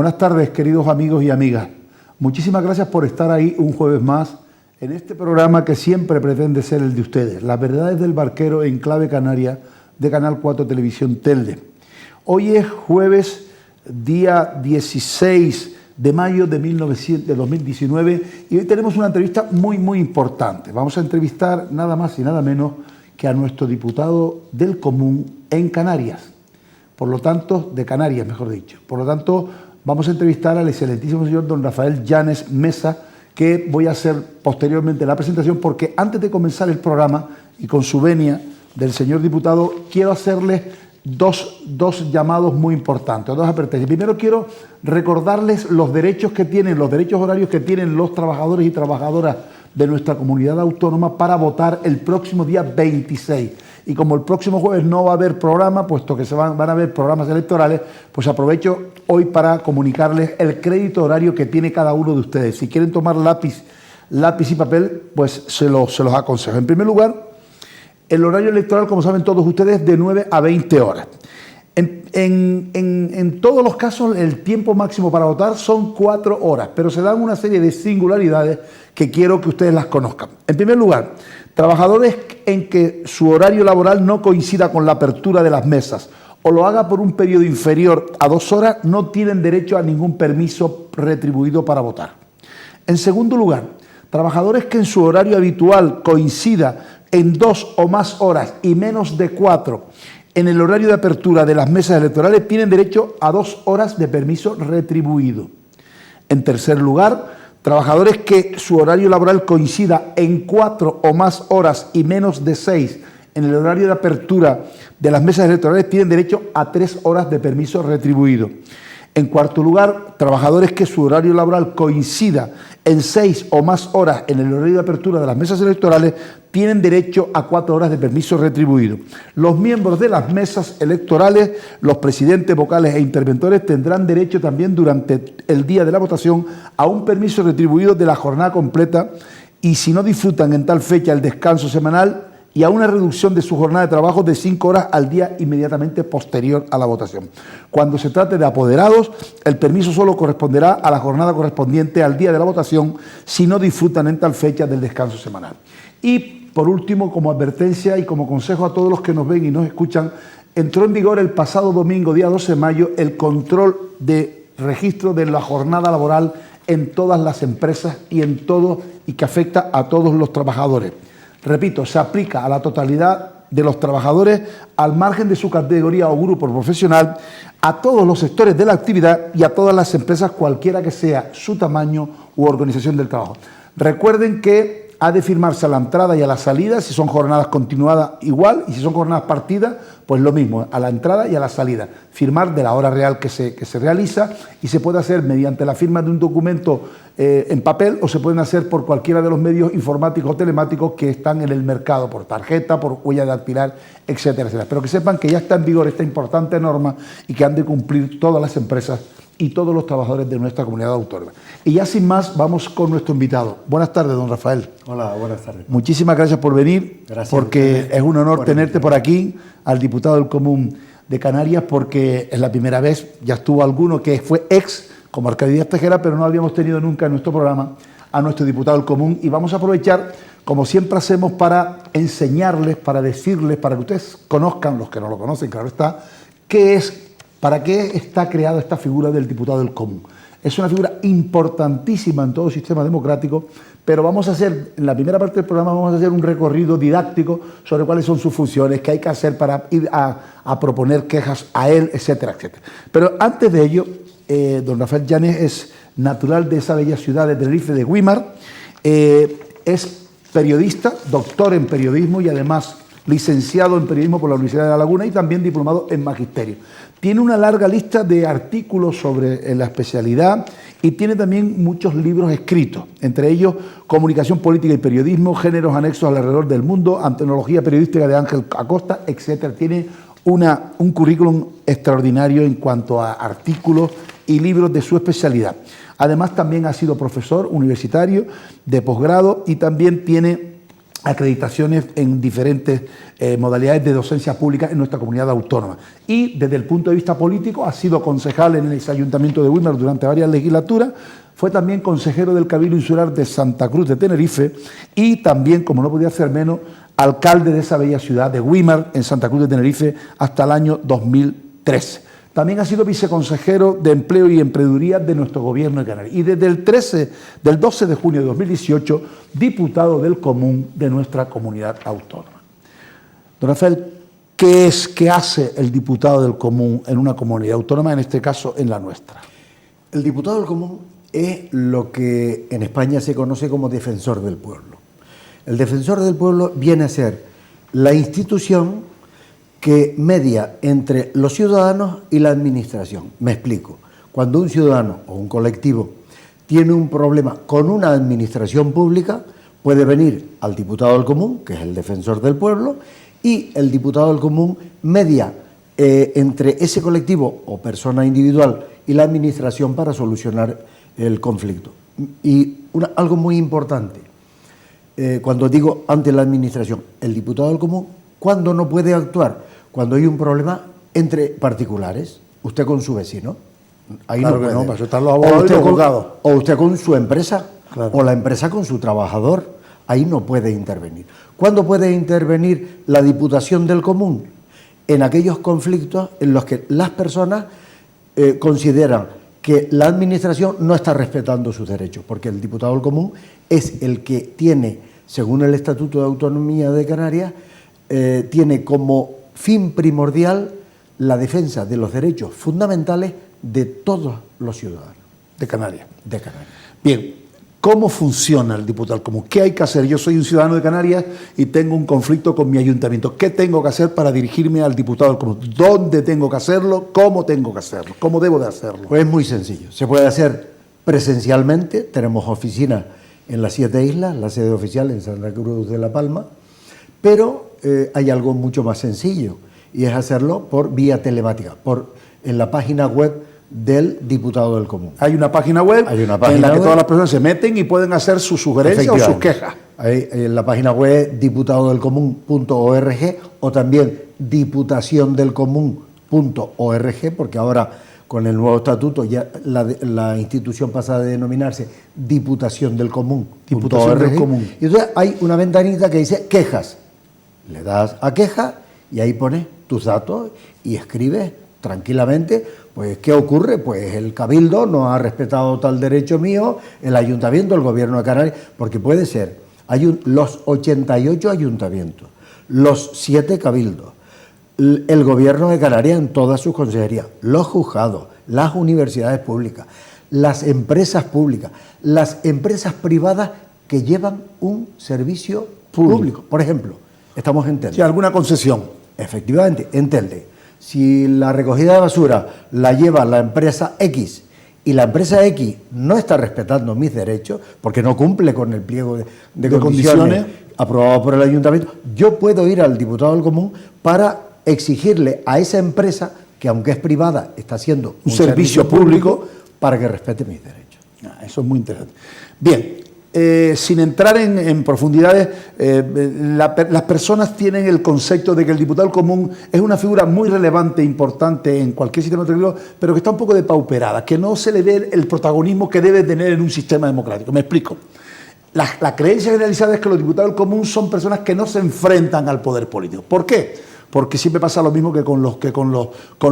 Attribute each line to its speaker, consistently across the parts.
Speaker 1: Buenas tardes, queridos amigos y amigas. Muchísimas gracias por estar ahí un jueves más en este programa que siempre pretende ser el de ustedes, Las Verdades del Barquero en Clave Canaria de Canal 4 Televisión Telde. Hoy es jueves, día 16 de mayo de 2019 y hoy tenemos una entrevista muy importante. Vamos a entrevistar nada más y nada menos que a nuestro diputado del Común en Canarias, por lo tanto, de Canarias, mejor dicho. Por lo tanto, vamos a entrevistar al excelentísimo señor don Rafael Llanes Mesa, que voy a hacer posteriormente la presentación, porque antes de comenzar el programa y con su venia del señor diputado, quiero hacerles dos llamados muy importantes, dos advertencias. Primero, quiero recordarles los derechos que tienen, los derechos horarios que tienen los trabajadores y trabajadoras de nuestra comunidad autónoma para votar el próximo día 26. Y como el próximo jueves no va a haber programa, puesto que van a haber programas electorales, pues aprovecho hoy para comunicarles el crédito horario que tiene cada uno de ustedes. Si quieren tomar lápiz y papel, pues se los aconsejo. En primer lugar, el horario electoral, como saben todos ustedes, de 9 a 20 horas. En todos los casos, el tiempo máximo para votar son 4 horas, pero se dan una serie de singularidades que quiero que ustedes las conozcan. En primer lugar, trabajadores en que su horario laboral no coincida con la apertura de las mesas o lo haga por un periodo inferior a 2 horas, no tienen derecho a ningún permiso retribuido para votar. En segundo lugar, trabajadores que en su horario habitual coincida en 2 o más horas y menos de 4 en el horario de apertura de las mesas electorales tienen derecho a 2 horas de permiso retribuido. En tercer lugar, trabajadores que su horario laboral coincida en 4 o más horas y menos de 6 en el horario de apertura de las mesas electorales tienen derecho a 3 horas de permiso retribuido. En cuarto lugar, trabajadores que su horario laboral coincida en 6 o más horas en el horario de apertura de las mesas electorales tienen derecho a 4 horas de permiso retribuido. Los miembros de las mesas electorales, los presidentes, vocales e interventores tendrán derecho también durante el día de la votación a un permiso retribuido de la jornada completa y si no disfrutan en tal fecha el descanso semanal y a una reducción de su jornada de trabajo de 5 horas al día inmediatamente posterior a la votación. Cuando se trate de apoderados, el permiso solo corresponderá a la jornada correspondiente al día de la votación si no disfrutan en tal fecha del descanso semanal. Y por último, como advertencia y como consejo a todos los que nos ven y nos escuchan, entró en vigor el pasado domingo, día 12 de mayo, el control de registro de la jornada laboral en todas las empresas y en todo y que afecta a todos los trabajadores. Repito, se aplica a la totalidad de los trabajadores al margen de su categoría o grupo profesional, a todos los sectores de la actividad y a todas las empresas, cualquiera que sea su tamaño u organización del trabajo. Recuerden que ha de firmarse a la entrada y a la salida, si son jornadas continuadas igual, y si son jornadas partidas, pues lo mismo, a la entrada y a la salida. Firmar de la hora real que se realiza y se puede hacer mediante la firma de un documento en papel o se pueden hacer por cualquiera de los medios informáticos o telemáticos que están en el mercado, por tarjeta, por huella dactilar, etcétera, etcétera. Pero que sepan que ya está en vigor esta importante norma y que han de cumplir todas las empresas y todos los trabajadores de nuestra comunidad autónoma. Y ya sin más, vamos con nuestro invitado. Buenas tardes, don Rafael.
Speaker 2: Hola, buenas tardes.
Speaker 1: Muchísimas gracias por venir,
Speaker 2: gracias
Speaker 1: porque es un honor tenerte por aquí, al diputado del Común de Canarias, porque es la primera vez, ya estuvo alguno que fue ex, como Arcadio Díaz Tejera, pero no habíamos tenido nunca en nuestro programa a nuestro diputado del Común, y vamos a aprovechar, como siempre hacemos, para enseñarles, para decirles, para que ustedes conozcan, los que no lo conocen, claro está, qué es. ¿Para qué está creada esta figura del diputado del Común? Es una figura importantísima en todo sistema democrático, pero vamos a hacer, en la primera parte del programa, vamos a hacer un recorrido didáctico sobre cuáles son sus funciones, qué hay que hacer para ir a proponer quejas a él, etcétera, etcétera. Pero antes de ello, don Rafael Llanes es natural de esa bella ciudad de Tenerife, de Güímar, es periodista, doctor en periodismo y además licenciado en periodismo por la Universidad de La Laguna y también diplomado en magisterio. Tiene una larga lista de artículos sobre la especialidad y tiene también muchos libros escritos, entre ellos Comunicación Política y Periodismo, Géneros Anexos alrededor del mundo, Antología Periodística de Ángel Acosta, etc. Tiene un currículum extraordinario en cuanto a artículos y libros de su especialidad. Además, también ha sido profesor universitario de posgrado y también tiene acreditaciones en diferentes modalidades de docencia pública en nuestra comunidad autónoma. Y desde el punto de vista político ha sido concejal en el Ayuntamiento de Güímar durante varias legislaturas, fue también consejero del Cabildo Insular de Santa Cruz de Tenerife y también, como no podía ser menos, alcalde de esa bella ciudad de Güímar en Santa Cruz de Tenerife hasta el año 2013. También ha sido viceconsejero de Empleo y Emprendeduría de nuestro Gobierno de Canarias. Y desde del 12 de junio de 2018, diputado del Común de nuestra comunidad autónoma. Don Rafael, ¿qué hace el diputado del Común en una comunidad autónoma, en este caso en la nuestra?
Speaker 2: El diputado del Común es lo que en España se conoce como defensor del pueblo. El defensor del pueblo viene a ser la institución que media entre los ciudadanos y la administración. Me explico. Cuando un ciudadano o un colectivo tiene un problema con una administración pública, puede venir al diputado del común, que es el defensor del pueblo, y el diputado del común media entre ese colectivo o persona individual y la administración para solucionar el conflicto. Y algo muy importante, cuando digo ante la administración, el diputado del común, ¿cuándo no puede actuar? Cuando hay un problema entre particulares, usted con su vecino, ahí
Speaker 1: claro
Speaker 2: no puede.
Speaker 1: No, para eso están los abogados y los abogados.
Speaker 2: O usted con su empresa,
Speaker 1: claro.
Speaker 2: O la empresa con su trabajador, ahí no puede intervenir. ¿Cuándo puede intervenir la Diputación del Común? En aquellos conflictos en los que las personas consideran que la administración no está respetando sus derechos, porque el diputado del Común es el que tiene, según el Estatuto de Autonomía de Canarias, tiene como fin primordial la defensa de los derechos fundamentales de todos los ciudadanos.
Speaker 1: De Canarias.
Speaker 2: De Canarias.
Speaker 1: Bien, ¿cómo funciona el diputado del común? ¿Qué hay que hacer? Yo soy un ciudadano de Canarias y tengo un conflicto con mi ayuntamiento. ¿Qué tengo que hacer para dirigirme al diputado del común? ¿Dónde tengo que hacerlo? ¿Cómo tengo que hacerlo? ¿Cómo debo de hacerlo?
Speaker 2: Pues es muy sencillo. Se puede hacer presencialmente. Tenemos oficinas en las 7 islas, la sede oficial en Santa Cruz de la Palma, pero hay algo mucho más sencillo y es hacerlo por vía telemática, en la página web del diputado del común.
Speaker 1: Hay una página web en la que todas las personas se meten y pueden hacer sus sugerencias o sus quejas.
Speaker 2: Hay en la página web diputadodelcomún.org o también diputaciondelcomún.org, porque ahora con el nuevo estatuto ya la institución pasa a denominarse Diputación del Común.
Speaker 1: Diputación del Común.
Speaker 2: Y entonces hay una ventanita que dice quejas. Le das a queja y ahí pones tus datos y escribes tranquilamente, pues ¿qué ocurre? Pues el Cabildo no ha respetado tal derecho mío, el Ayuntamiento, el Gobierno de Canarias, porque puede ser los 88 ayuntamientos, los 7 cabildos, el Gobierno de Canarias en todas sus consejerías, los juzgados, las universidades públicas, las empresas públicas, las empresas privadas que llevan un servicio público. Por ejemplo, estamos en Telde.
Speaker 1: Sí, alguna concesión.
Speaker 2: Efectivamente, en Telde. Si la recogida de basura la lleva la empresa X y la empresa X no está respetando mis derechos porque no cumple con el pliego de condiciones aprobado por el ayuntamiento, yo puedo ir al diputado del común para exigirle a esa empresa, que aunque es privada, está haciendo un servicio público, para que respete mis derechos.
Speaker 1: Eso es muy interesante. Bien, sin entrar en profundidades, las personas tienen el concepto de que el diputado del común es una figura muy relevante e importante en cualquier sistema democrático, pero que está un poco depauperada, que no se le dé el protagonismo que debe tener en un sistema democrático. Me explico. La creencia generalizada es que los diputados del común son personas que no se enfrentan al poder político. ¿Por qué? Porque siempre pasa lo mismo que con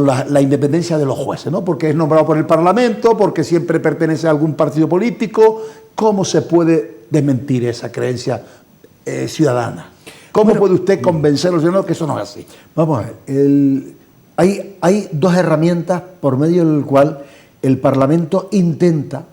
Speaker 1: la independencia de los jueces, ¿no? Porque es nombrado por el Parlamento, porque siempre pertenece a algún partido político. ¿Cómo se puede desmentir esa creencia ciudadana? ¿Cómo puede usted convencer a los ciudadanos que eso no es así?
Speaker 2: Vamos a ver, hay dos herramientas por medio del cual el Parlamento intenta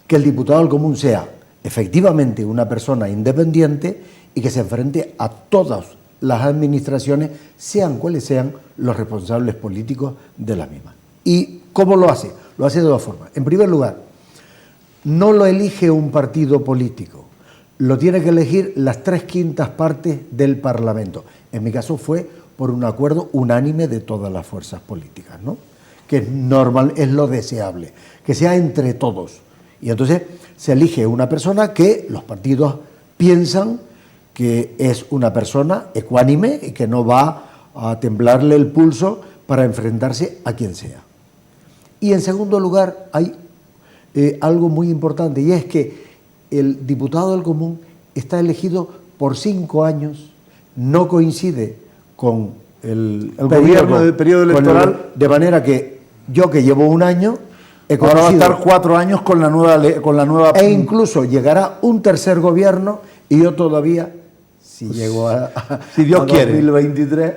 Speaker 2: que el diputado del común sea efectivamente una persona independiente y que se enfrente a todas las administraciones, sean cuales sean los responsables políticos de la misma. ¿Y cómo lo hace? Lo hace de dos formas. En primer lugar, no lo elige un partido político, lo tiene que elegir las 3/5 partes del Parlamento. En mi caso fue por un acuerdo unánime de todas las fuerzas políticas, ¿no? Que es normal, es lo deseable, que sea entre todos. Y entonces se elige una persona que los partidos piensan que es una persona ecuánime y que no va a temblarle el pulso para enfrentarse a quien sea. Y en segundo lugar, hay algo muy importante, y es que el diputado del común está elegido por 5 años, no coincide con el
Speaker 1: gobierno del periodo electoral.
Speaker 2: De manera que yo, que llevo 1 año,
Speaker 1: ahora va a estar 4 años con la nueva...
Speaker 2: E incluso llegará un tercer gobierno y yo todavía, si llego
Speaker 1: si Dios quiere,
Speaker 2: 2023,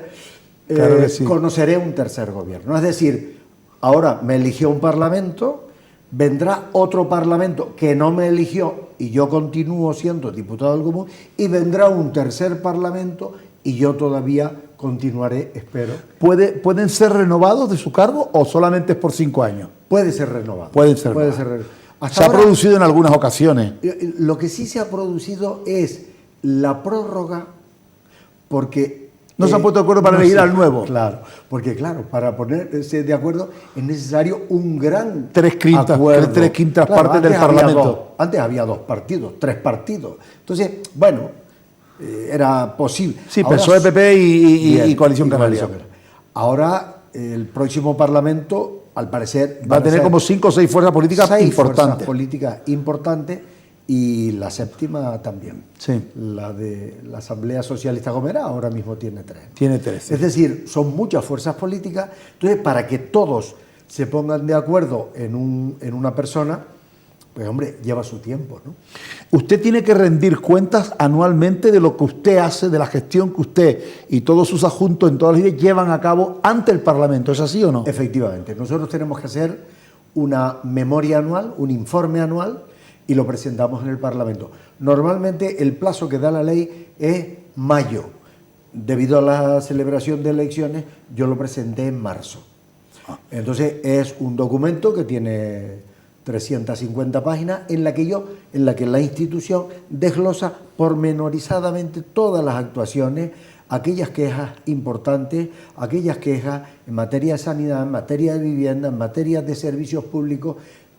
Speaker 1: claro que sí,
Speaker 2: conoceré un tercer gobierno. Es decir, ahora me eligió un parlamento, vendrá otro parlamento que no me eligió y yo continúo siendo diputado del común, y vendrá un tercer parlamento y yo todavía continuaré, espero.
Speaker 1: ¿Pueden ser renovados de su cargo o solamente es por 5 años?
Speaker 2: Puede ser renovado.
Speaker 1: Pueden ser renovados. Se ha producido en algunas ocasiones.
Speaker 2: Lo que sí se ha producido es la prórroga, porque...
Speaker 1: No se han puesto de acuerdo para elegir al nuevo.
Speaker 2: Claro, porque claro, para ponerse de acuerdo es necesario un gran
Speaker 1: tres quintas partes del Parlamento.
Speaker 2: Antes había 2 partidos, 3 partidos. Entonces, bueno, era posible.
Speaker 1: Sí, ahora, PSOE, PP y Coalición Canaria.
Speaker 2: Ahora, el próximo Parlamento, al parecer...
Speaker 1: va a tener como 5 o 6 fuerzas políticas importantes.
Speaker 2: Fuerzas políticas importantes. Y la séptima también,
Speaker 1: sí.
Speaker 2: La de la Asamblea Socialista Gomera, ahora mismo tiene 3.
Speaker 1: Tiene 3. Sí.
Speaker 2: Es decir, son muchas fuerzas políticas. Entonces, para que todos se pongan de acuerdo en una persona, pues hombre, lleva su tiempo, ¿no?
Speaker 1: Usted tiene que rendir cuentas anualmente de lo que usted hace, de la gestión que usted y todos sus adjuntos en todas las líneas llevan a cabo ante el Parlamento. ¿Es así o no?
Speaker 2: Efectivamente. Nosotros tenemos que hacer una memoria anual, un informe anual, y lo presentamos en el Parlamento. Normalmente el plazo que da la ley es mayo. Debido a la celebración de elecciones, yo lo presenté en marzo. Entonces es un documento que tiene 350 páginas en la que la institución desglosa pormenorizadamente todas las actuaciones, aquellas quejas importantes, aquellas quejas en materia de sanidad, en materia de vivienda, en materia de servicios públicos,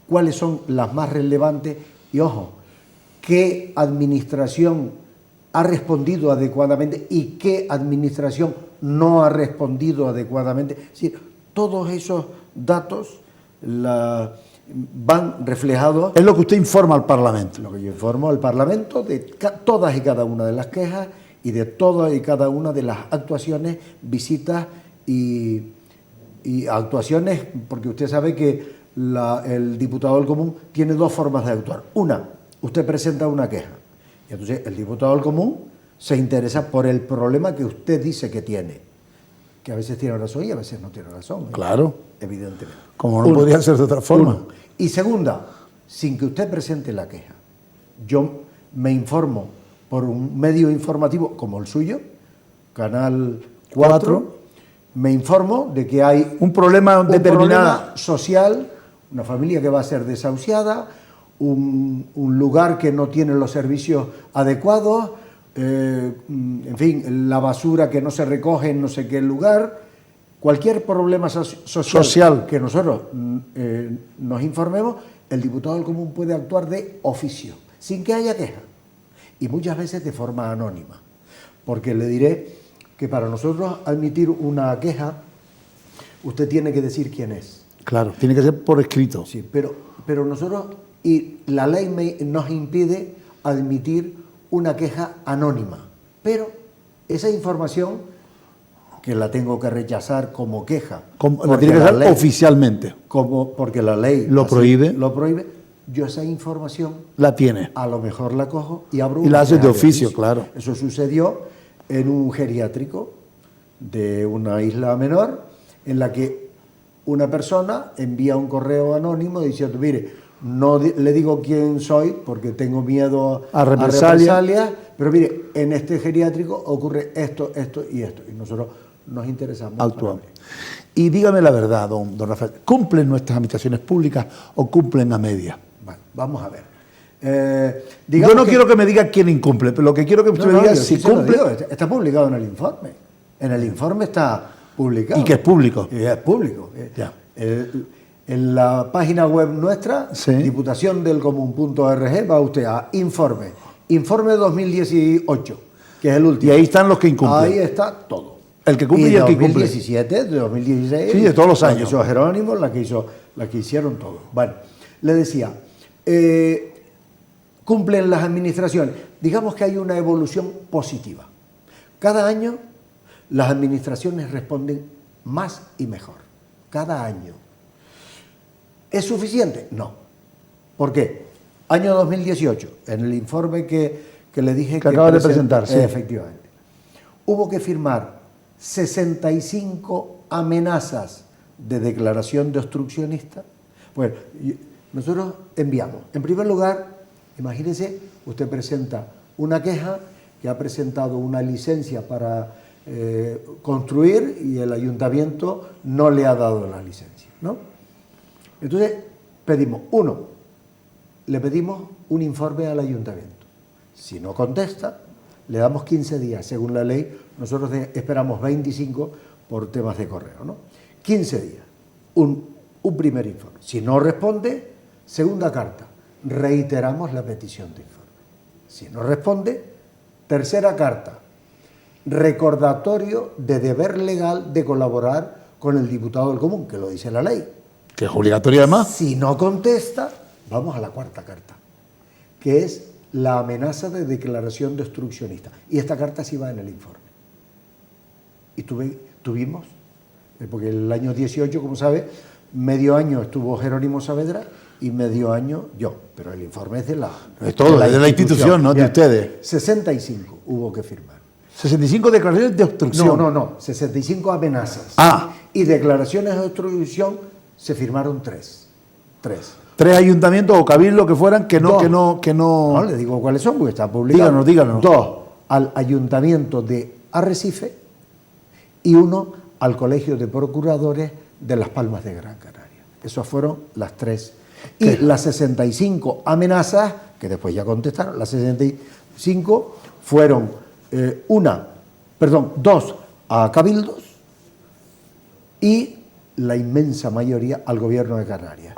Speaker 2: cuáles son las más relevantes y, ojo, qué administración ha respondido adecuadamente y qué administración no ha respondido adecuadamente. Es decir, todos esos datos van reflejados...
Speaker 1: Es lo que usted informa al Parlamento.
Speaker 2: Lo que yo informo al Parlamento de todas y cada una de las quejas y de todas y cada una de las actuaciones, visitas y actuaciones, porque usted sabe que el diputado del común tiene 2 formas de actuar. Una, usted presenta una queja y entonces el diputado del común se interesa por el problema que usted dice que tiene, que a veces tiene razón y a veces no tiene razón.
Speaker 1: Claro.
Speaker 2: Evidentemente.
Speaker 1: Como no podría ser de otra forma.
Speaker 2: Y segunda, sin que usted presente la queja, yo me informo por un medio informativo como el suyo, Canal 4, me informo de que hay
Speaker 1: un problema determinado
Speaker 2: social, una familia que va a ser desahuciada, un lugar que no tiene los servicios adecuados, en fin, la basura que no se recoge en no sé qué lugar, cualquier problema social que nosotros nos informemos, el diputado del común puede actuar de oficio, sin que haya queja, y muchas veces de forma anónima, porque le diré que para nosotros admitir una queja, usted tiene que decir quién es.
Speaker 1: Claro, tiene que ser por escrito.
Speaker 2: Sí, pero nosotros, y la ley nos impide admitir una queja anónima, pero esa información que la tengo que rechazar como queja.
Speaker 1: La tiene que dar oficialmente.
Speaker 2: Porque la ley
Speaker 1: lo prohíbe.
Speaker 2: Yo esa información
Speaker 1: la tiene.
Speaker 2: A lo mejor la cojo y abro
Speaker 1: y la haces de oficio, claro.
Speaker 2: Eso sucedió en un geriátrico de una isla menor, en la que una persona envía un correo anónimo diciendo, mire, no le digo quién soy porque tengo miedo
Speaker 1: a represalias,
Speaker 2: pero mire, en este geriátrico ocurre esto, esto y esto, y nosotros nos interesamos.
Speaker 1: Actuamos. Y dígame la verdad, don Rafael, ¿cumplen nuestras administraciones públicas o cumplen a medias?
Speaker 2: Bueno, vamos a ver.
Speaker 1: Yo no quiero que me diga quién incumple, pero lo que quiero que usted me diga es si cumple.
Speaker 2: Está publicado en el informe. En el informe está publicado.
Speaker 1: ¿Y que es público?
Speaker 2: Y es público.
Speaker 1: Ya.
Speaker 2: En la página web nuestra,
Speaker 1: sí.
Speaker 2: diputaciondelcomún.org, va usted a informe 2018. que es el último.
Speaker 1: Y ahí están los que incumplen.
Speaker 2: Ahí está todo.
Speaker 1: El que cumple y el que incumple.
Speaker 2: 2017, de 2016.
Speaker 1: Sí, de todos los años.
Speaker 2: La que hizo Jerónimo, la que hicieron todos. Bueno, le decía, cumplen las administraciones. Digamos que hay una evolución positiva. Cada año las administraciones responden más y mejor. Cada año. ¿Es suficiente? No. ¿Por qué? Año 2018, en el informe que le dije
Speaker 1: que acaba de presentar, sí.
Speaker 2: Efectivamente. Hubo que firmar 65 amenazas de declaración de obstruccionista. Bueno, nosotros enviamos. En primer lugar, imagínese, usted presenta una queja que ha presentado una licencia para construir y el ayuntamiento no le ha dado la licencia, ¿no? Entonces, le pedimos un informe al ayuntamiento. Si no contesta, le damos 15 días, según la ley. Nosotros esperamos 25 por temas de correo, ¿no? 15 días, un primer informe. Si no responde, segunda carta, reiteramos la petición de informe. Si no responde, tercera carta, recordatorio de deber legal de colaborar con el diputado del común, que lo dice la ley.
Speaker 1: Que es obligatorio además.
Speaker 2: Si no contesta, vamos a la cuarta carta, que es la amenaza de declaración de obstruccionista. Y esta carta sí va en el informe. Y tuvimos, porque el año 18, como sabe, medio año estuvo Jerónimo Saavedra y medio año yo. Pero el informe es de la
Speaker 1: institución, ¿no?
Speaker 2: Bien,
Speaker 1: de ustedes.
Speaker 2: 65 hubo que firmar.
Speaker 1: 65 declaraciones de obstrucción.
Speaker 2: No. 65 amenazas.
Speaker 1: Ah.
Speaker 2: Y declaraciones de obstrucción se firmaron 3.
Speaker 1: 3 ayuntamientos o cabildos que fueran que no.
Speaker 2: No, le digo cuáles son porque están publicados.
Speaker 1: Díganos.
Speaker 2: 2 al ayuntamiento de Arrecife y 1 al Colegio de Procuradores de Las Palmas de Gran Canaria. Esas fueron las 3. Y las 65 amenazas, que después ya contestaron, las 65 fueron 2 a cabildos y la inmensa mayoría al Gobierno de Canarias.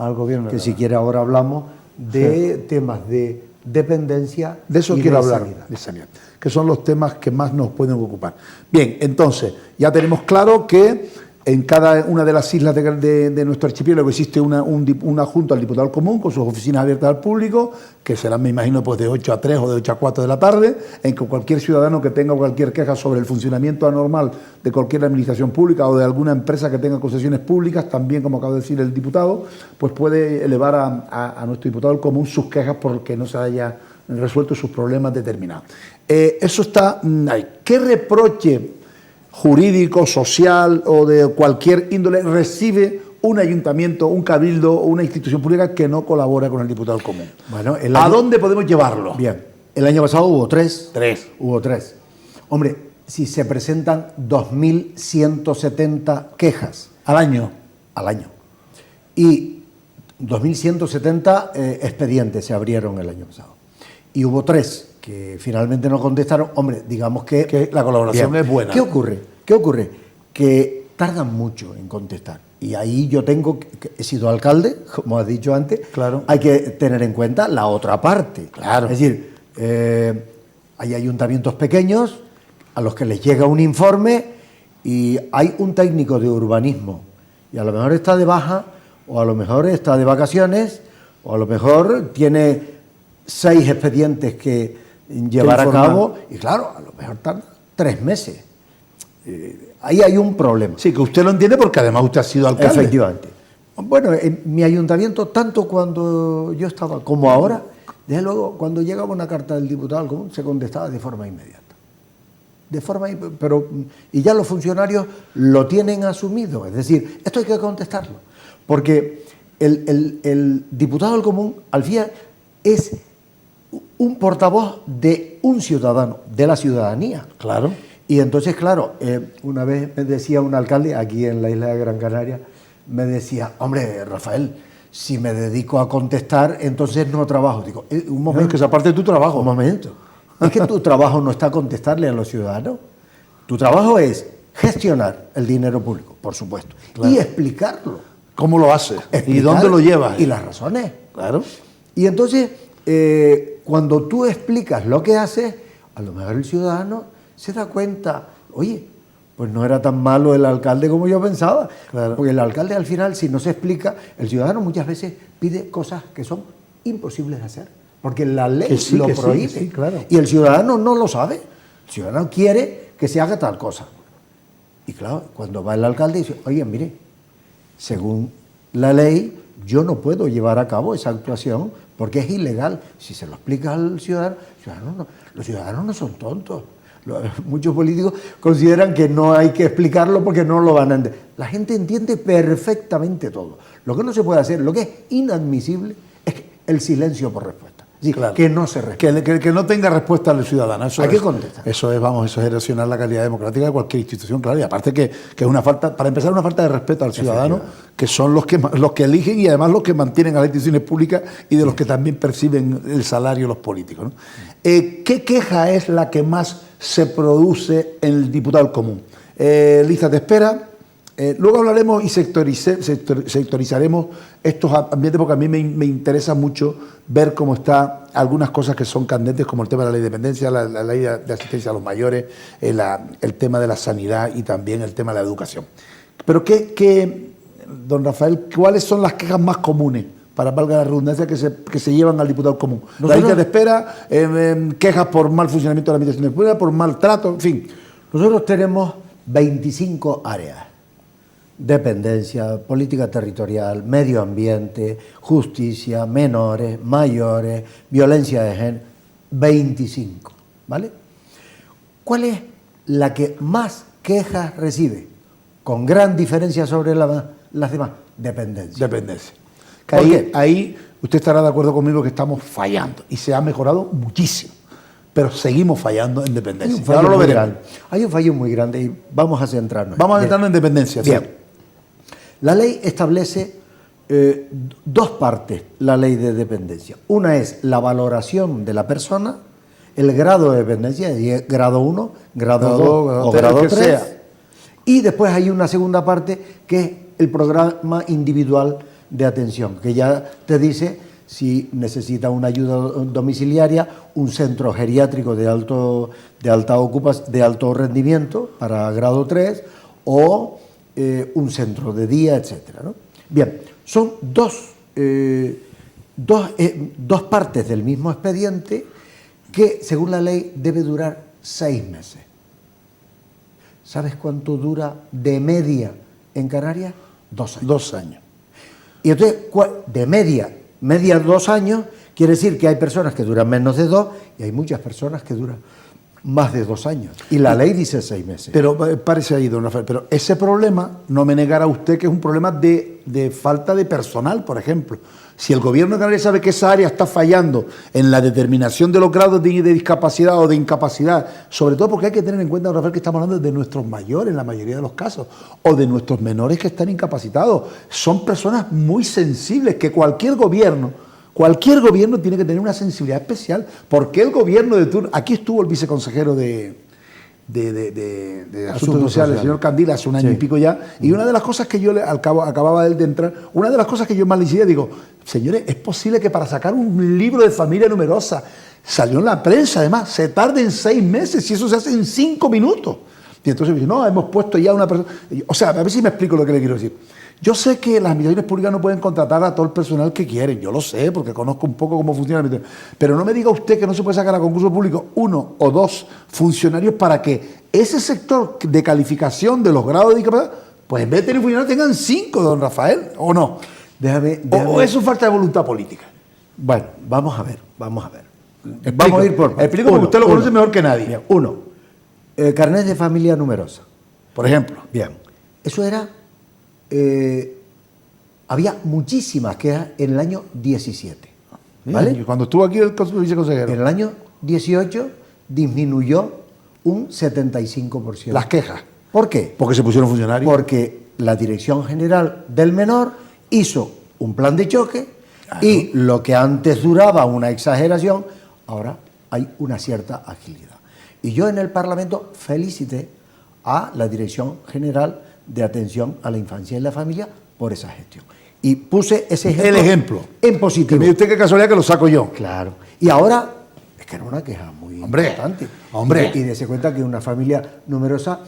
Speaker 2: Que si quiere ahora hablamos de temas de dependencia.
Speaker 1: De eso
Speaker 2: y
Speaker 1: quiero
Speaker 2: de
Speaker 1: hablar,
Speaker 2: sanidad.
Speaker 1: de sanidad, que son los temas que más nos pueden ocupar. Bien, entonces, ya tenemos claro que en cada una de las islas de nuestro archipiélago existe una junta al diputado común con sus oficinas abiertas al público, que serán, me imagino, pues de 8 a 3 o de 8 a 4 de la tarde, en que cualquier ciudadano que tenga cualquier queja sobre el funcionamiento anormal de cualquier administración pública o de alguna empresa que tenga concesiones públicas, también, como acaba de decir el diputado, pues puede elevar a nuestro diputado común sus quejas porque no se haya resuelto sus problemas determinados. Eso está ahí. ¿Qué reproche jurídico, social o de cualquier índole recibe un ayuntamiento, un cabildo o una institución pública que no colabora con el diputado común?
Speaker 2: Bueno,
Speaker 1: ¿A dónde podemos llevarlo?
Speaker 2: Bien, el año pasado hubo 3.
Speaker 1: 3.
Speaker 2: Hubo 3. Hombre, si se presentan 2.170 quejas.
Speaker 1: ¿Al año?
Speaker 2: Al año. Y 2.170 expedientes se abrieron el año pasado. Y hubo 3 que finalmente no contestaron. Hombre, digamos que
Speaker 1: la colaboración es buena.
Speaker 2: ¿Qué ocurre? Que tardan mucho en contestar. Y ahí yo he sido alcalde, como has dicho antes,
Speaker 1: claro.
Speaker 2: Hay que tener en cuenta la otra parte.
Speaker 1: Claro.
Speaker 2: Es decir, hay ayuntamientos pequeños a los que les llega un informe y hay un técnico de urbanismo y a lo mejor está de baja o a lo mejor está de vacaciones o a lo mejor tiene 6 expedientes que llevar a cabo y claro, a lo mejor tarda 3 meses. Ahí hay un problema.
Speaker 1: Sí, que usted lo entiende porque además usted ha sido alcalde.
Speaker 2: Efectivamente. Bueno, en mi ayuntamiento, tanto cuando yo estaba como ahora, desde luego, cuando llegaba una carta del diputado al común, se contestaba de forma inmediata. Y ya los funcionarios lo tienen asumido. Es decir, esto hay que contestarlo. Porque el diputado del común, al final, es un portavoz de un ciudadano, de la ciudadanía.
Speaker 1: Claro.
Speaker 2: Y entonces, claro, una vez me decía un alcalde aquí en la isla de Gran Canaria, me decía, hombre, Rafael, si me dedico a contestar, entonces no trabajo. Digo, un momento.
Speaker 1: Es que esa parte de tu trabajo.
Speaker 2: Un momento. Es que tu trabajo no está contestarle a los ciudadanos. Tu trabajo es gestionar el dinero público, por supuesto, claro. Y explicarlo.
Speaker 1: ¿Cómo lo hace? ¿Y dónde lo llevas?
Speaker 2: Y las razones.
Speaker 1: Claro.
Speaker 2: Y entonces, cuando tú explicas lo que haces, a lo mejor el ciudadano se da cuenta, oye, pues no era tan malo el alcalde como yo pensaba.
Speaker 1: Claro.
Speaker 2: Porque el alcalde al final, si no se explica, el ciudadano muchas veces pide cosas que son imposibles de hacer. Porque la ley lo prohíbe.
Speaker 1: Sí, claro.
Speaker 2: Y el ciudadano no lo sabe. El ciudadano quiere que se haga tal cosa. Y claro, cuando va el alcalde dice, oye, mire, según la ley, yo no puedo llevar a cabo esa actuación porque es ilegal. Si se lo explica al ciudadano, los ciudadanos no son tontos. Muchos políticos consideran que no hay que explicarlo porque no lo van a entender. La gente entiende perfectamente todo. Lo que no se puede hacer, lo que es inadmisible, es el silencio por respuesta. Sí, claro. Que no se responda.
Speaker 1: Que no tenga respuesta al ciudadano.
Speaker 2: Hay que contestar.
Speaker 1: Eso es erosionar la calidad democrática de cualquier institución, claro. Y aparte que es una falta, para empezar, una falta de respeto al ciudadano, que son los que eligen y además los que mantienen a las instituciones públicas y de los que también perciben el salario los políticos, ¿no? ¿Qué queja es la que más se produce en el diputado común? Listas de espera. Luego hablaremos y sectorizaremos estos ambientes porque a mí me interesa mucho ver cómo están algunas cosas que son candentes, como el tema de la ley de dependencia, la ley de asistencia a los mayores, el tema de la sanidad y también el tema de la educación. Pero don Rafael, ¿cuáles son las quejas más comunes, para valga la redundancia, que se llevan al diputado común? La lista de espera, quejas por mal funcionamiento de la administración pública, por maltrato, en fin.
Speaker 2: Nosotros tenemos 25 áreas. Dependencia, política territorial, medio ambiente, justicia, menores, mayores, violencia de género, 25, ¿vale? ¿Cuál es la que más quejas recibe? Con gran diferencia sobre las demás, dependencia.
Speaker 1: Dependencia. Ahí usted estará de acuerdo conmigo que estamos fallando y se ha mejorado muchísimo, pero seguimos fallando en dependencia.
Speaker 2: Ahora lo veremos. Hay un fallo muy grande y vamos a centrarnos.
Speaker 1: Vamos a centrarnos en dependencia.
Speaker 2: Bien.
Speaker 1: Sí.
Speaker 2: La ley establece dos partes, la ley de dependencia. Una es la valoración de la persona, el grado de dependencia, grado 1, grado 2 o grado 3. Y después hay una segunda parte que es el programa individual de atención, que ya te dice si necesita una ayuda domiciliaria, un centro geriátrico de alto rendimiento para grado 3 o un centro de día, etcétera, ¿no? Bien, son dos partes del mismo expediente que, según la ley, debe durar 6 meses. ¿Sabes cuánto dura de media en Canarias? 2 años.
Speaker 1: 2 años.
Speaker 2: Y entonces, de media 2 años, quiere decir que hay personas que duran menos de 2 y hay muchas personas que duran más de 2 años. Y la ley dice 6 meses.
Speaker 1: Pero párese ahí, don Rafael, pero ese problema, no me negará usted que es un problema de falta de personal, por ejemplo. Si el gobierno de Canarias sabe que esa área está fallando en la determinación de los grados de discapacidad o de incapacidad, sobre todo porque hay que tener en cuenta, don Rafael, que estamos hablando de nuestros mayores en la mayoría de los casos, o de nuestros menores que están incapacitados. Son personas muy sensibles que cualquier gobierno tiene que tener una sensibilidad especial, porque el gobierno de turno, aquí estuvo el viceconsejero de Asuntos Sociales, el señor Candil, hace un año y pico ya, y una de las cosas que yo acababa de entrar, una de las cosas que yo más le decía, digo, señores, es posible que para sacar un libro de familia numerosa, salió en la prensa además, se tarden 6 meses, y eso se hace en 5 minutos. Y entonces me dice, no, hemos puesto ya una persona, o sea, a ver si me explico lo que le quiero decir. Yo sé que las administraciones públicas no pueden contratar a todo el personal que quieren, yo lo sé, porque conozco un poco cómo funciona la administración, pero no me diga usted que no se puede sacar a concurso público 1 o 2 funcionarios para que ese sector de calificación de los grados de discapacidad, pues en vez de tener funcionarios tengan 5, don Rafael, ¿o no?
Speaker 2: Déjame.
Speaker 1: ¿O eso es falta de voluntad política?
Speaker 2: Bueno, vamos a ver. Vamos
Speaker 1: a ir por... Explico porque usted lo conoce mejor que nadie.
Speaker 2: Bien, 1. Carnet de familia numerosa.
Speaker 1: Por ejemplo.
Speaker 2: Bien. Eso era... había muchísimas quejas en el año 17. ¿Vale?
Speaker 1: Bien, cuando estuvo aquí el viceconsejero.
Speaker 2: En el año 18 disminuyó un 75%.
Speaker 1: Las quejas.
Speaker 2: ¿Por qué?
Speaker 1: Porque se pusieron funcionarios.
Speaker 2: Porque la Dirección General del Menor hizo un plan de choque y lo que antes duraba una exageración, ahora hay una cierta agilidad. Y yo en el Parlamento felicité a la Dirección General de Atención a la Infancia y la Familia por esa gestión. Y puse ese ejemplo,
Speaker 1: el ejemplo
Speaker 2: en positivo.
Speaker 1: Que mire usted qué casualidad que lo saco yo.
Speaker 2: Claro. Y ahora Es que era una queja muy
Speaker 1: Hombre,
Speaker 2: importante.
Speaker 1: hombre.
Speaker 2: Y dése cuenta que una familia numerosa,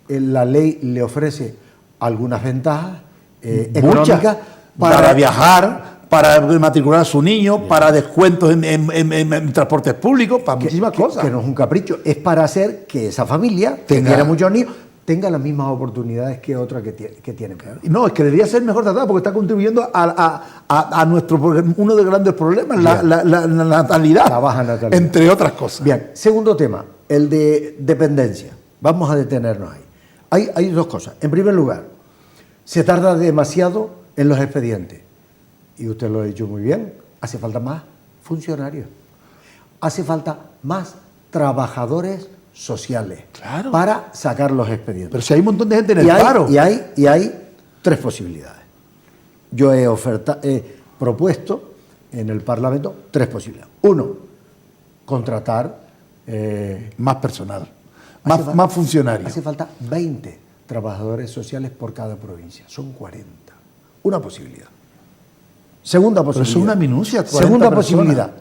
Speaker 2: la ley le ofrece algunas ventajas económicas
Speaker 1: para viajar, para matricular a su niño, para descuentos en transportes públicos, para muchísimas cosas.
Speaker 2: Que no es un capricho, es para hacer que esa familia, que tiene muchos niños, tenga las mismas oportunidades que otra que tiene.
Speaker 1: No, es que debería ser mejor tratada porque está contribuyendo a nuestro uno de los grandes problemas, la natalidad,
Speaker 2: La baja natalidad.
Speaker 1: entre otras cosas.
Speaker 2: Bien, segundo tema, el de dependencia. Vamos a detenernos ahí. Hay dos cosas. En primer lugar, se tarda demasiado en los expedientes. Y usted lo ha dicho muy bien, hace falta más funcionarios. Hace falta más trabajadores sociales para sacar los expedientes.
Speaker 1: Pero si hay un montón de gente en el paro.
Speaker 2: Y hay tres posibilidades. Yo he propuesto en el Parlamento tres posibilidades. Uno, contratar
Speaker 1: más personal, más funcionarios.
Speaker 2: Hace falta 20 trabajadores sociales por cada provincia. Son 40. Una posibilidad. Segunda posibilidad.
Speaker 1: Pero es una minucia.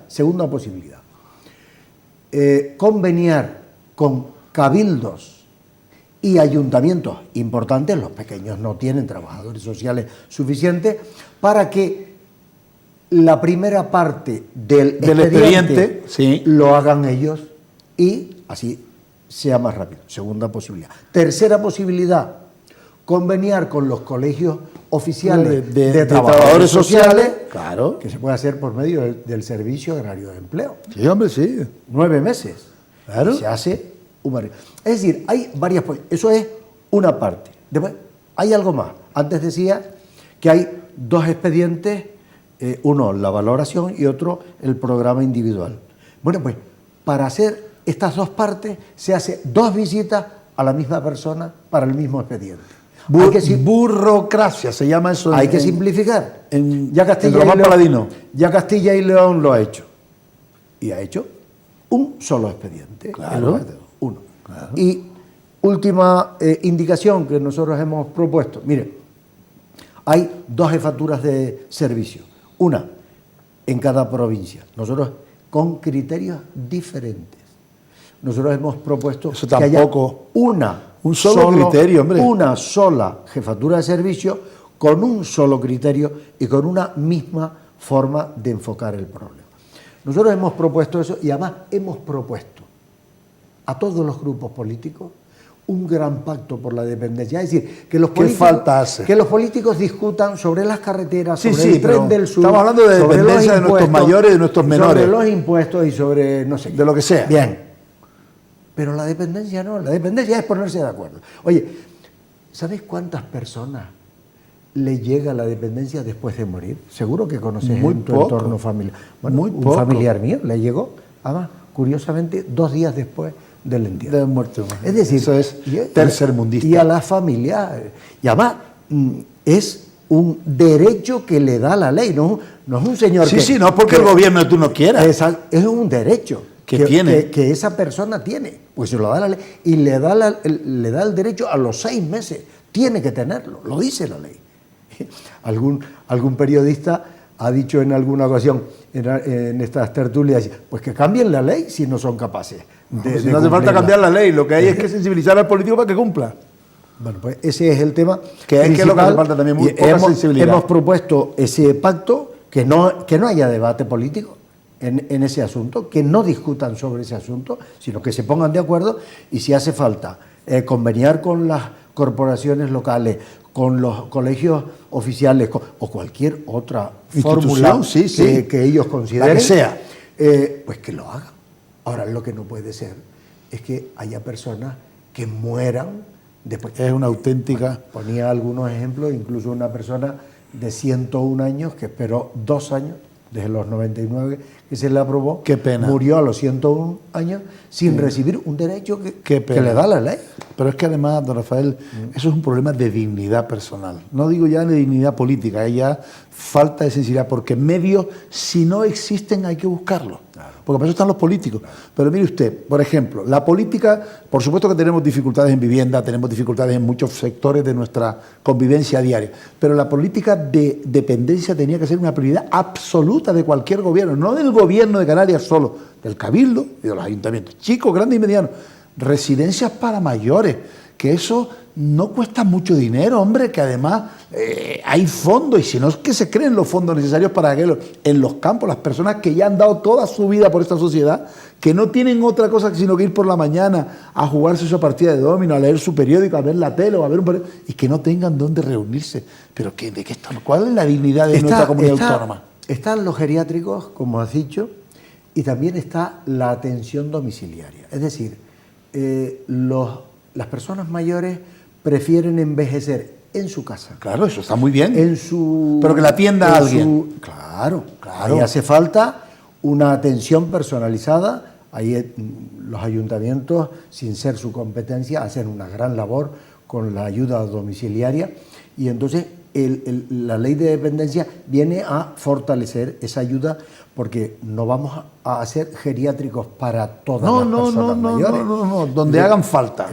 Speaker 2: Segunda posibilidad. Conveniar con cabildos y ayuntamientos importantes, los pequeños no tienen trabajadores sociales suficientes, para que la primera parte del expediente
Speaker 1: sí,
Speaker 2: lo hagan ellos y así sea más rápido. Segunda posibilidad. Tercera posibilidad, conveniar con los colegios oficiales de trabajadores sociales,
Speaker 1: claro,
Speaker 2: que se puede hacer por medio del Servicio Agrario de Empleo.
Speaker 1: Sí, hombre, sí.
Speaker 2: 9 meses.
Speaker 1: Claro.
Speaker 2: Y se hace un barrio. Es decir, hay varias... Eso es una parte. Después, hay algo más. Antes decía que hay dos expedientes, uno la valoración y otro el programa individual. Bueno, pues para hacer estas dos partes se hace 2 visitas a la misma persona para el mismo expediente.
Speaker 1: Burocracia se llama eso.
Speaker 2: Hay que simplificar.
Speaker 1: Ya
Speaker 2: Castilla y León lo ha hecho. Y ha hecho un solo expediente.
Speaker 1: Claro.
Speaker 2: Uno. Claro. Y última indicación que nosotros hemos propuesto. Mire, hay 2 jefaturas de servicio. Una en cada provincia. Nosotros con criterios diferentes. Nosotros hemos propuesto
Speaker 1: eso
Speaker 2: que haya
Speaker 1: un solo criterio, hombre.
Speaker 2: Una sola jefatura de servicio con un solo criterio y con una misma forma de enfocar el problema. Nosotros hemos propuesto eso y además hemos propuesto a todos los grupos políticos un gran pacto por la dependencia. Es decir, que los políticos discutan sobre las carreteras, sobre el tren del sur.
Speaker 1: Estamos hablando de dependencia de nuestros mayores y de nuestros menores.
Speaker 2: Sobre los impuestos y sobre no sé qué.
Speaker 1: De lo que sea.
Speaker 2: Bien. Pero la dependencia no. La dependencia es ponerse de acuerdo. Oye, ¿sabes cuántas personas le llega la dependencia después de morir? Seguro que conoces en tu entorno familiar. Bueno, un familiar mío le llegó, además, curiosamente, 2 días después del entierro.
Speaker 1: De muerte.
Speaker 2: Es decir,
Speaker 1: eso es tercermundista.
Speaker 2: Y a la familia. Y además, es un derecho que le da la ley, no es un señor
Speaker 1: que... Sí, no es porque el gobierno de tú no quieras.
Speaker 2: Es un derecho que esa persona tiene, pues se lo da la ley. Y le da el derecho a los 6 meses. Tiene que tenerlo, lo dice la ley. Algún periodista ha dicho en alguna ocasión en estas tertulias, pues que cambien la ley si no son capaces de
Speaker 1: no hace falta cambiar la ley, lo que hay es que sensibilizar al político para que cumpla.
Speaker 2: Bueno, pues ese es el tema
Speaker 1: que es lo que hace falta también, muy poca sensibilidad.
Speaker 2: Hemos propuesto ese pacto, que no haya debate político en ese asunto, que no discutan sobre ese asunto, sino que se pongan de acuerdo y si hace falta conveniar con las corporaciones locales, con los colegios oficiales o cualquier otra fórmula que ellos consideren,
Speaker 1: que sea,
Speaker 2: pues que lo hagan. Ahora, lo que no puede ser es que haya personas que mueran después.
Speaker 1: Es una auténtica...
Speaker 2: Ponía algunos ejemplos, incluso una persona de 101 años que esperó 2 años, desde los 99 que se le aprobó,
Speaker 1: qué pena,
Speaker 2: murió a los 101 años sin recibir un derecho que le da la ley.
Speaker 1: Pero es que además, don Rafael, eso es un problema de dignidad personal. No digo ya de dignidad política, es ya falta de sensibilidad, porque medios, si no existen, hay que buscarlos. Claro. Porque para eso están los políticos. Claro. Pero mire usted, por ejemplo, la política, por supuesto que tenemos dificultades en vivienda, tenemos dificultades en muchos sectores de nuestra convivencia diaria, pero la política de dependencia tenía que ser una prioridad absoluta de cualquier gobierno, no del gobierno de Canarias solo, del Cabildo y de los ayuntamientos, chicos, grandes y medianos, residencias para mayores, que eso no cuesta mucho dinero, hombre, que además hay fondos, y si no es que se creen los fondos necesarios para que en los campos, las personas que ya han dado toda su vida por esta sociedad, que no tienen otra cosa sino que ir por la mañana a jugarse su partida de dominó, a leer su periódico, a ver la tele o a ver un periódico, y que no tengan dónde reunirse. Pero ¿de qué estamos? ¿Cuál es la dignidad de nuestra comunidad autónoma?
Speaker 2: Están los geriátricos, como has dicho, y también está la atención domiciliaria. Es decir, las personas mayores prefieren envejecer en su casa.
Speaker 1: Claro, eso está muy bien.
Speaker 2: Pero
Speaker 1: que la atienda a alguien.
Speaker 2: Claro. Ahí hace falta una atención personalizada. Ahí los ayuntamientos, sin ser su competencia, hacen una gran labor con la ayuda domiciliaria. Y entonces la ley de dependencia viene a fortalecer esa ayuda, porque no vamos a hacer geriátricos para todas las personas mayores.
Speaker 1: No, donde hagan falta.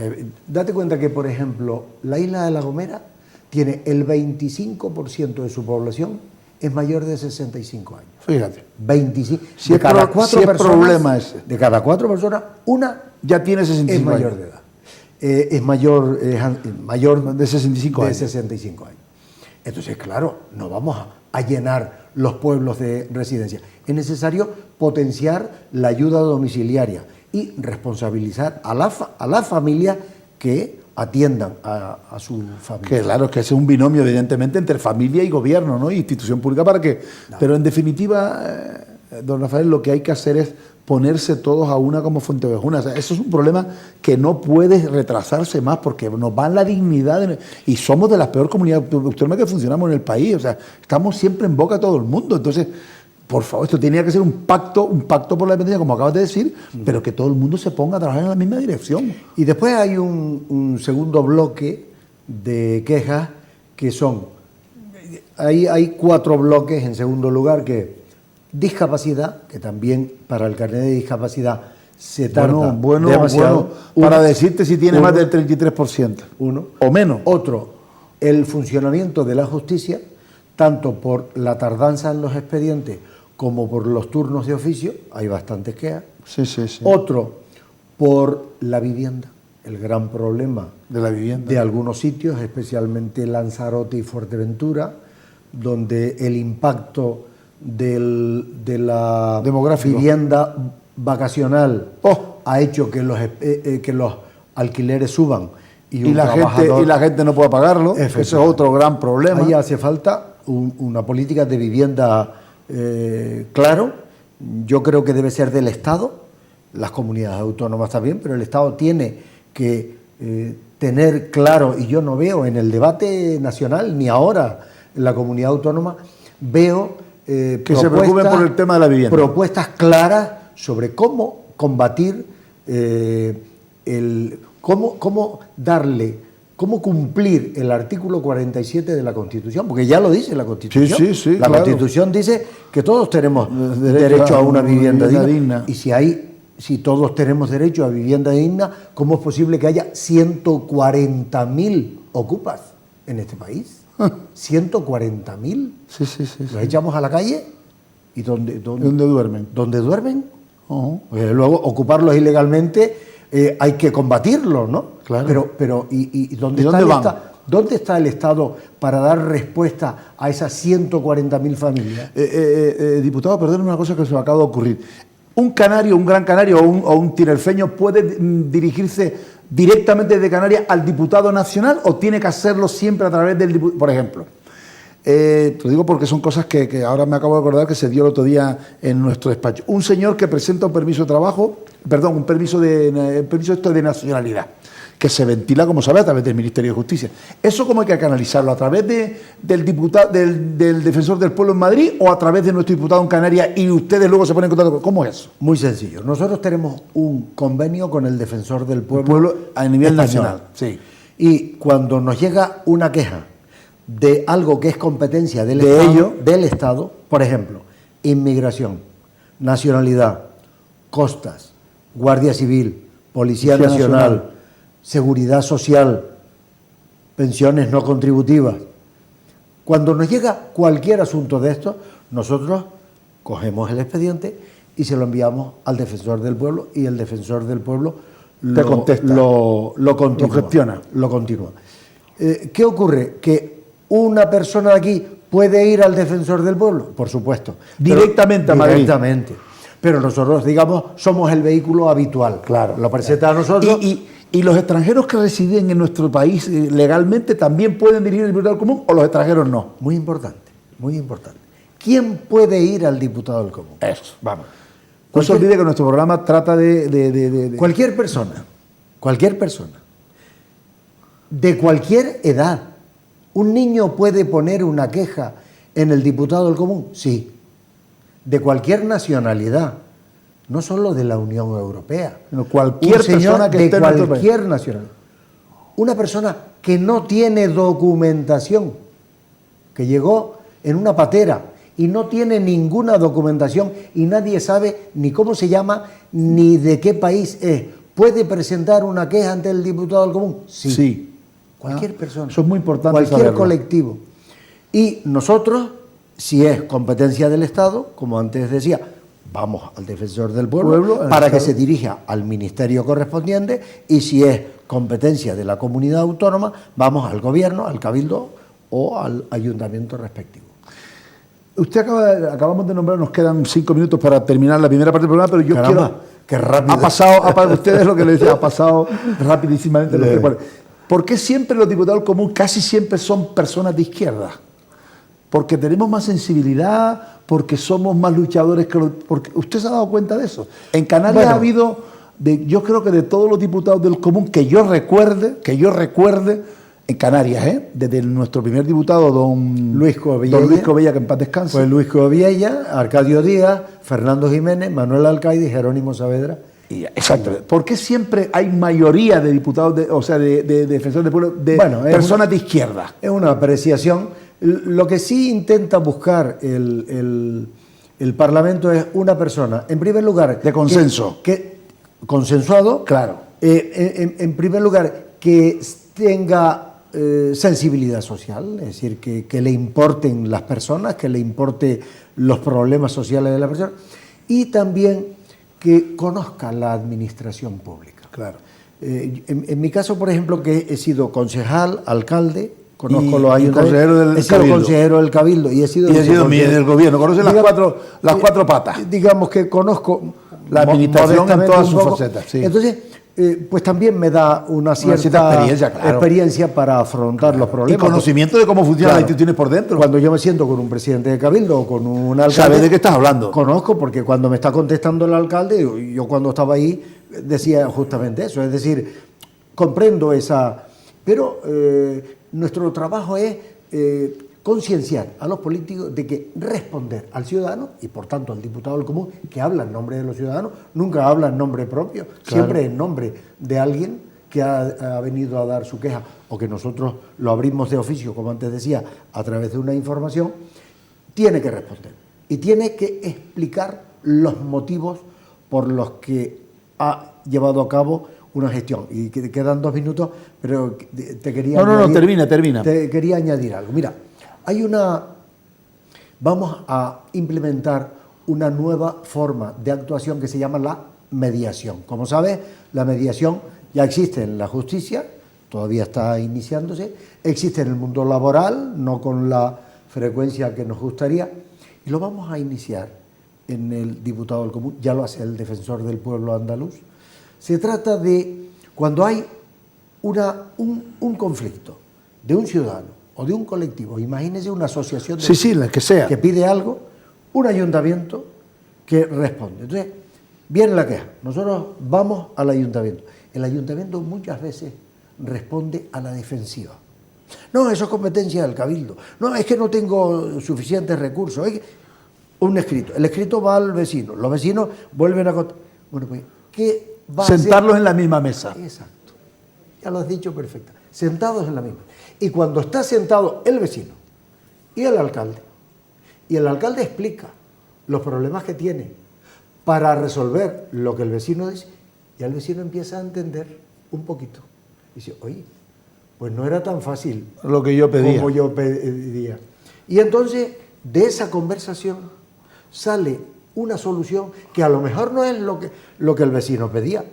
Speaker 2: Date cuenta que, por ejemplo, la isla de La Gomera tiene el 25% de su población es mayor de 65 años.
Speaker 1: Fíjate.
Speaker 2: 25.
Speaker 1: Si de cada cuatro personas, problema ese.
Speaker 2: De cada 4 personas, una
Speaker 1: ya tiene 65
Speaker 2: es mayor
Speaker 1: años.
Speaker 2: de edad. Es mayor
Speaker 1: de 65 años.
Speaker 2: 65 años. Entonces, claro, no vamos a llenar los pueblos de residencia. Es necesario potenciar la ayuda domiciliaria y responsabilizar a la familia que atiendan a su familia.
Speaker 1: Que claro, que ese es un binomio, evidentemente, entre familia y gobierno, ¿no? Y institución pública para que... No. Pero en definitiva, don Rafael, lo que hay que hacer es ponerse todos a una como Fuentevejuna. O sea, eso es un problema que no puede retrasarse más, porque nos va la dignidad y somos de las peores comunidades autónomas que funcionamos en el país. O sea, estamos siempre en boca de todo el mundo. Entonces, por favor, esto tenía que ser un pacto por la dependencia, como acabas de decir, pero que todo el mundo se ponga a trabajar en la misma dirección.
Speaker 2: Y después hay un segundo bloque de quejas que son... Hay 4 bloques en segundo lugar, que discapacidad, que también para el carnet de discapacidad se tarda demasiado.
Speaker 1: Para decirte si tiene más del 33%.
Speaker 2: Uno.
Speaker 1: O menos.
Speaker 2: Otro, el funcionamiento de la justicia, tanto por la tardanza en los expedientes como por los turnos de oficio, hay bastantes quejas.
Speaker 1: Sí.
Speaker 2: Otro, por la vivienda, el gran problema
Speaker 1: de la vivienda
Speaker 2: de algunos sitios, especialmente Lanzarote y Fuerteventura, donde el impacto de la vivienda vacacional ha hecho que los alquileres suban y
Speaker 1: la gente no pueda pagarlo. Ese es otro gran problema.
Speaker 2: Ahí hace falta una política de vivienda claro. Yo creo que debe ser del Estado, las comunidades autónomas también, pero el Estado tiene que tener claro, y yo no veo en el debate nacional ni ahora en la comunidad autónoma, veo
Speaker 1: que se preocupen por el tema de la vivienda.
Speaker 2: Propuestas claras sobre cómo combatir, cómo cumplir el artículo 47 de la Constitución, porque ya lo dice la Constitución.
Speaker 1: Sí,
Speaker 2: la Constitución dice que todos tenemos derecho a una vivienda digna. Y si todos tenemos derecho a vivienda digna, ¿cómo es posible que haya 140.000 ocupas en este país? 140.000.
Speaker 1: Sí.
Speaker 2: Los echamos a la calle y ¿dónde
Speaker 1: duermen?
Speaker 2: ¿Dónde duermen? Pues luego ocuparlos ilegalmente hay que combatirlos, ¿no?
Speaker 1: Claro.
Speaker 2: Pero ¿dónde está el Estado para dar respuesta a esas 140.000 familias?
Speaker 1: Diputado, perdóneme una cosa que se me acaba de ocurrir. ¿Un canario, un gran canario o un tinerfeño puede dirigirse directamente desde Canarias al diputado nacional o tiene que hacerlo siempre a través del diputado? Por ejemplo, te lo digo porque son cosas que ahora me acabo de acordar que se dio el otro día en nuestro despacho. Un señor que presenta un permiso de trabajo, un permiso de nacionalidad, que se ventila, como sabe, a través del Ministerio de Justicia. ¿Eso cómo hay que canalizarlo? ¿A través del diputado, del defensor del pueblo en Madrid o a través de nuestro diputado en Canarias y ustedes luego se ponen en contacto? ¿Cómo es eso?
Speaker 2: Muy sencillo. Nosotros tenemos un convenio con el defensor del pueblo
Speaker 1: a nivel nacional. Sí.
Speaker 2: Y cuando nos llega una queja de algo que es competencia del Estado, por ejemplo, inmigración, nacionalidad, costas, Guardia Civil, Policía Nacional, Seguridad Social, pensiones no contributivas. Cuando nos llega cualquier asunto de esto, nosotros cogemos el expediente y se lo enviamos al defensor del pueblo y el defensor del pueblo
Speaker 1: te contesta,
Speaker 2: lo continúa,
Speaker 1: lo gestiona.
Speaker 2: Lo continúa. ¿Qué ocurre? Que una persona de aquí puede ir al defensor del pueblo, por supuesto.
Speaker 1: Directamente a Madrid.
Speaker 2: Directamente. Pero nosotros, digamos, somos el vehículo habitual.
Speaker 1: Claro.
Speaker 2: Lo presenta a nosotros.
Speaker 1: ¿Y los extranjeros que residen en nuestro país legalmente también pueden dirigir el diputado común o los extranjeros no?
Speaker 2: Muy importante, muy importante. ¿Quién puede ir al diputado del común?
Speaker 1: Eso, vamos. No se olvide que nuestro programa trata de...
Speaker 2: Cualquier persona, de cualquier edad. ¿Un niño puede poner una queja en el diputado del común? Sí. De cualquier nacionalidad, no solo de la Unión Europea.
Speaker 1: Cualquier persona que esté en nuestro país.
Speaker 2: De cualquier nacionalidad. Una persona que no tiene documentación, que llegó en una patera y no tiene ninguna documentación y nadie sabe ni cómo se llama ni de qué país es, ¿puede presentar una queja ante el diputado del común? Sí. Cualquier persona.
Speaker 1: Eso es muy importante
Speaker 2: cualquier
Speaker 1: saberlo.
Speaker 2: colectivo. Y nosotros, si es competencia del Estado, como antes decía, vamos al defensor del pueblo para que se dirija al ministerio correspondiente, y si es competencia de la comunidad autónoma, vamos al gobierno, al cabildo o al ayuntamiento respectivo.
Speaker 1: Usted acabamos de nombrar, nos quedan 5 minutos para terminar la primera parte del programa, pero yo quiero...
Speaker 2: Qué rápido.
Speaker 1: Ha pasado, ustedes lo que les decía, ha pasado rapidísimamente. ¿Por qué siempre los diputados del común casi siempre son personas de izquierda? Porque tenemos más sensibilidad, porque somos más luchadores que los... Porque ¿usted se ha dado cuenta de eso? En Canarias ha habido, yo creo que de todos los diputados del común que yo recuerde, en Canarias, desde nuestro primer diputado, don Luis Covella, que en paz descanse.
Speaker 2: Pues Luis Covella, Arcadio Díaz, Fernando Jiménez, Manuel Alcaide y Jerónimo Saavedra.
Speaker 1: Exacto. ¿Por qué siempre hay mayoría de diputados, de defensores del pueblo, de personas de izquierda?
Speaker 2: Es una apreciación. Lo que sí intenta buscar el Parlamento es una persona, en primer lugar...
Speaker 1: De consenso.
Speaker 2: Consensuado.
Speaker 1: Claro.
Speaker 2: En primer lugar, que tenga sensibilidad social, es decir, que le importen las personas, que le importen los problemas sociales de la persona, y también que conozca la administración pública.
Speaker 1: Claro.
Speaker 2: En mi caso, por ejemplo, que he sido concejal, alcalde, conozco los
Speaker 1: ayuntamientos,
Speaker 2: he sido consejero del cabildo y he sido
Speaker 1: del gobierno. Conoce las cuatro patas.
Speaker 2: Digamos que conozco
Speaker 1: la administración en todas sus facetas. Sí.
Speaker 2: Entonces, pues también me da una cierta experiencia para afrontar los problemas.
Speaker 1: Y conocimiento de cómo funcionan las instituciones por dentro.
Speaker 2: Cuando yo me siento con un presidente de cabildo o con un alcalde...
Speaker 1: ¿Sabes de qué estás hablando?
Speaker 2: Conozco, porque cuando me está contestando el alcalde, yo cuando estaba ahí decía justamente eso. Es decir, comprendo esa... Pero nuestro trabajo es concienciar a los políticos de que responder al ciudadano, y por tanto al diputado del común, que habla en nombre de los ciudadanos, nunca habla en nombre propio, siempre en nombre de alguien que ha venido a dar su queja, o que nosotros lo abrimos de oficio, como antes decía, a través de una información, tiene que responder. Y tiene que explicar los motivos por los que ha llevado a cabo una gestión. Y quedan 2 minutos, pero te quería
Speaker 1: termina.
Speaker 2: Te quería añadir algo. Mira, vamos a implementar una nueva forma de actuación que se llama la mediación. Como sabes, la mediación ya existe en la justicia, todavía está iniciándose, existe en el mundo laboral, no con la frecuencia que nos gustaría, y lo vamos a iniciar en el diputado del común, ya lo hace el defensor del pueblo andaluz. Se trata de cuando hay un conflicto de un ciudadano o de un colectivo, imagínese una asociación
Speaker 1: la que sea,
Speaker 2: que pide algo, un ayuntamiento que responde. Entonces, viene la queja, nosotros vamos al ayuntamiento. El ayuntamiento muchas veces responde a la defensiva. No, eso es competencia del cabildo. No, es que no tengo suficientes recursos. Un escrito. El escrito va al vecino. Los vecinos vuelven a... Bueno, pues, ¿qué va a hacer?
Speaker 1: Sentarlos en la misma mesa.
Speaker 2: Exacto. Ya lo has dicho perfecto. Sentados en la misma. Y cuando está sentado el vecino y el alcalde explica los problemas que tiene para resolver lo que el vecino dice, y el vecino empieza a entender un poquito. Y dice, oye, pues no era tan fácil
Speaker 1: lo que yo pedía.
Speaker 2: Como yo pedía. Y entonces, de esa conversación sale una solución que a lo mejor no es lo que el vecino pedía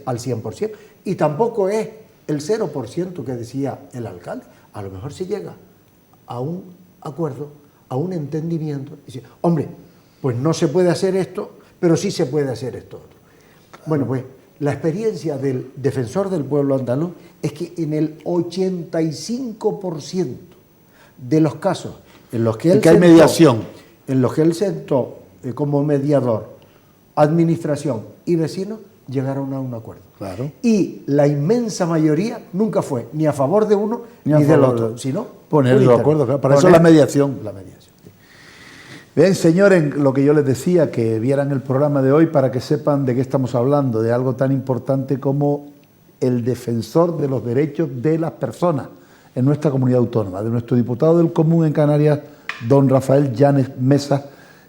Speaker 2: al 100%, y tampoco es el 0% que decía el alcalde. A lo mejor se llega a un acuerdo, a un entendimiento, y dice, hombre, pues no se puede hacer esto, pero sí se puede hacer esto otro. Bueno, pues la experiencia del defensor del pueblo andaluz es que en el 85% de los casos en los que él
Speaker 1: hay mediación,
Speaker 2: en los que él sentó como mediador, administración y vecinos, llegaron a un acuerdo.
Speaker 1: Claro.
Speaker 2: Y la inmensa mayoría nunca fue ni a favor de uno ni del otro, sino
Speaker 1: ponerlo de acuerdo. Claro. Para eso es la mediación.
Speaker 2: La mediación.
Speaker 1: Bien, señores, lo que yo les decía, que vieran el programa de hoy para que sepan de qué estamos hablando, de algo tan importante como el defensor de los derechos de las personas en nuestra comunidad autónoma, de nuestro diputado del Común en Canarias, don Rafael Llanes Mesa,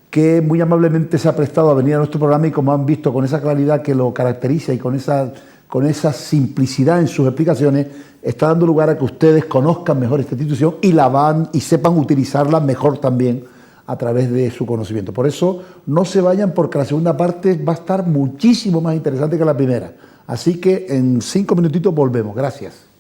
Speaker 1: que muy amablemente se ha prestado a venir a nuestro programa y, como han visto, con esa claridad que lo caracteriza y con esa simplicidad en sus explicaciones, está dando lugar a que ustedes conozcan mejor esta institución y sepan utilizarla mejor también a través de su conocimiento. Por eso no se vayan, porque la segunda parte va a estar muchísimo más interesante que la primera. Así que en 5 minutitos volvemos. Gracias.